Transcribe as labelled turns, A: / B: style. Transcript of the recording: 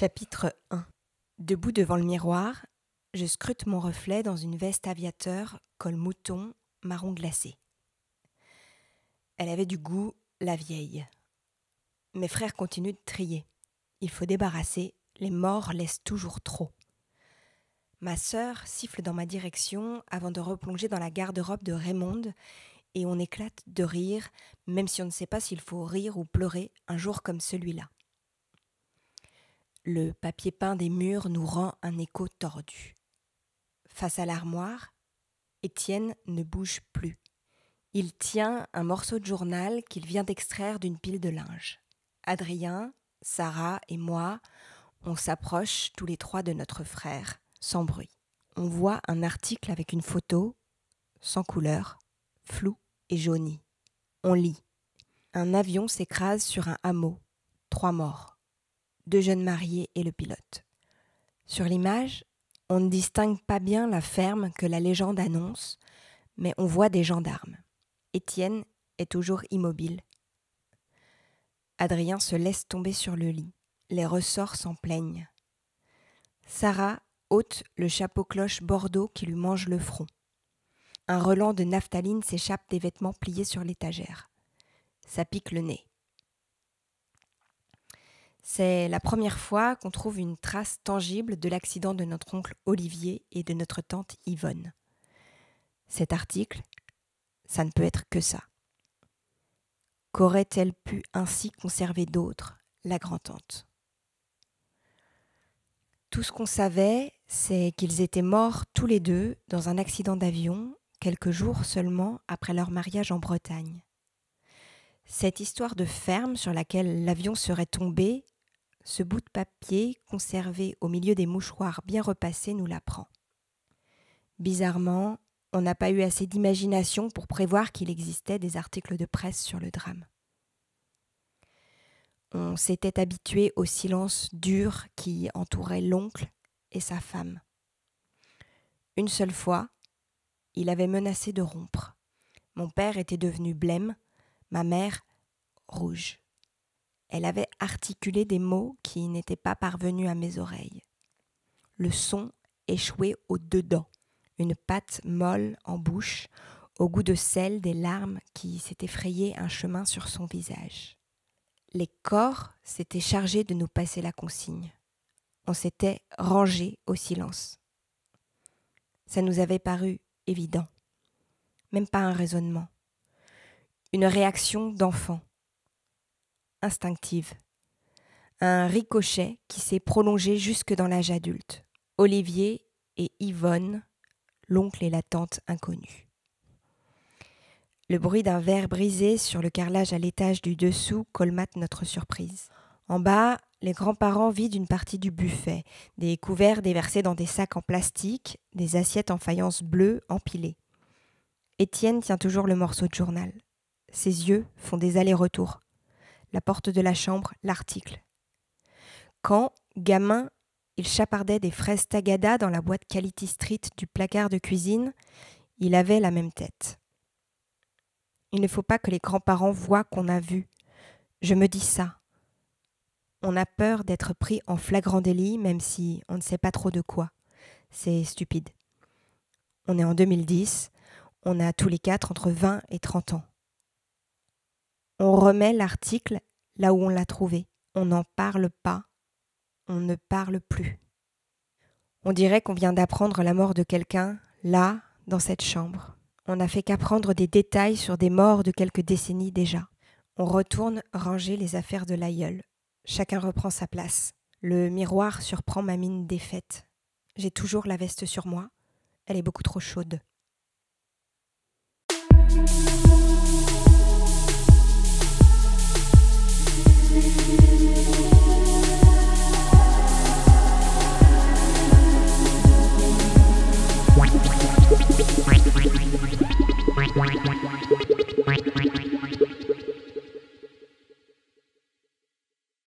A: Chapitre 1. Debout devant le miroir, je scrute mon reflet dans une veste aviateur, col mouton, marron glacé. Elle avait du goût, la vieille. Mes frères continuent de trier. Il faut débarrasser, les morts laissent toujours trop. Ma sœur siffle dans ma direction avant de replonger dans la garde-robe de Raymonde et on éclate de rire, même si on ne sait pas s'il faut rire ou pleurer un jour comme celui-là. Le papier peint des murs nous rend un écho tordu. Face à l'armoire, Étienne ne bouge plus. Il tient un morceau de journal qu'il vient d'extraire d'une pile de linge. Adrien, Sarah et moi, on s'approche tous les trois de notre frère, sans bruit. On voit un article avec une photo, sans couleur, floue et jaunie. On lit. Un avion s'écrase sur un hameau. 3 morts. 2 jeunes mariés et le pilote. Sur l'image, on ne distingue pas bien la ferme que la légende annonce, mais on voit des gendarmes. Étienne est toujours immobile. Adrien se laisse tomber sur le lit. Les ressorts s'en plaignent. Sarah ôte le chapeau-cloche bordeaux qui lui mange le front. Un relent de naphtaline s'échappe des vêtements pliés sur l'étagère. Ça pique le nez. C'est la première fois qu'on trouve une trace tangible de l'accident de notre oncle Olivier et de notre tante Yvonne. Cet article, ça ne peut être que ça. Qu'aurait-elle pu ainsi conserver d'autres, la grand-tante ? Tout ce qu'on savait, c'est qu'ils étaient morts tous les deux dans un accident d'avion, quelques jours seulement après leur mariage en Bretagne. Cette histoire de ferme sur laquelle l'avion serait tombé, ce bout de papier conservé au milieu des mouchoirs bien repassés nous l'apprend. Bizarrement, on n'a pas eu assez d'imagination pour prévoir qu'il existait des articles de presse sur le drame. On s'était habitué au silence dur qui entourait l'oncle et sa femme. Une seule fois, il avait menacé de rompre. Mon père était devenu blême, ma mère rouge. Elle avait articulé des mots qui n'étaient pas parvenus à mes oreilles. Le son échouait au dedans, une pâte molle en bouche, au goût de sel des larmes qui s'étaient frayé un chemin sur son visage. Les corps s'étaient chargés de nous passer la consigne. On s'était rangé au silence. Ça nous avait paru évident, même pas un raisonnement. Une réaction d'enfant. Instinctive. Un ricochet qui s'est prolongé jusque dans l'âge adulte. Olivier et Yvonne, l'oncle et la tante inconnus. Le bruit d'un verre brisé sur le carrelage à l'étage du dessous colmate notre surprise. En bas, les grands-parents vident une partie du buffet, des couverts déversés dans des sacs en plastique, des assiettes en faïence bleue empilées. Étienne tient toujours le morceau de journal. Ses yeux font des allers-retours. La porte de la chambre, l'article. Quand, gamin, il chapardait des fraises Tagada dans la boîte Quality Street du placard de cuisine, il avait la même tête. Il ne faut pas que les grands-parents voient qu'on a vu. Je me dis ça. On a peur d'être pris en flagrant délit, même si on ne sait pas trop de quoi. C'est stupide. On est en 2010, on a tous les 4 entre 20 et 30 ans. On remet l'article là où on l'a trouvé. On n'en parle pas. On ne parle plus. On dirait qu'on vient d'apprendre la mort de quelqu'un, là, dans cette chambre. On n'a fait qu'apprendre des détails sur des morts de quelques décennies déjà. On retourne ranger les affaires de l'aïeul. Chacun reprend sa place. Le miroir surprend ma mine défaite. J'ai toujours la veste sur moi. Elle est beaucoup trop chaude.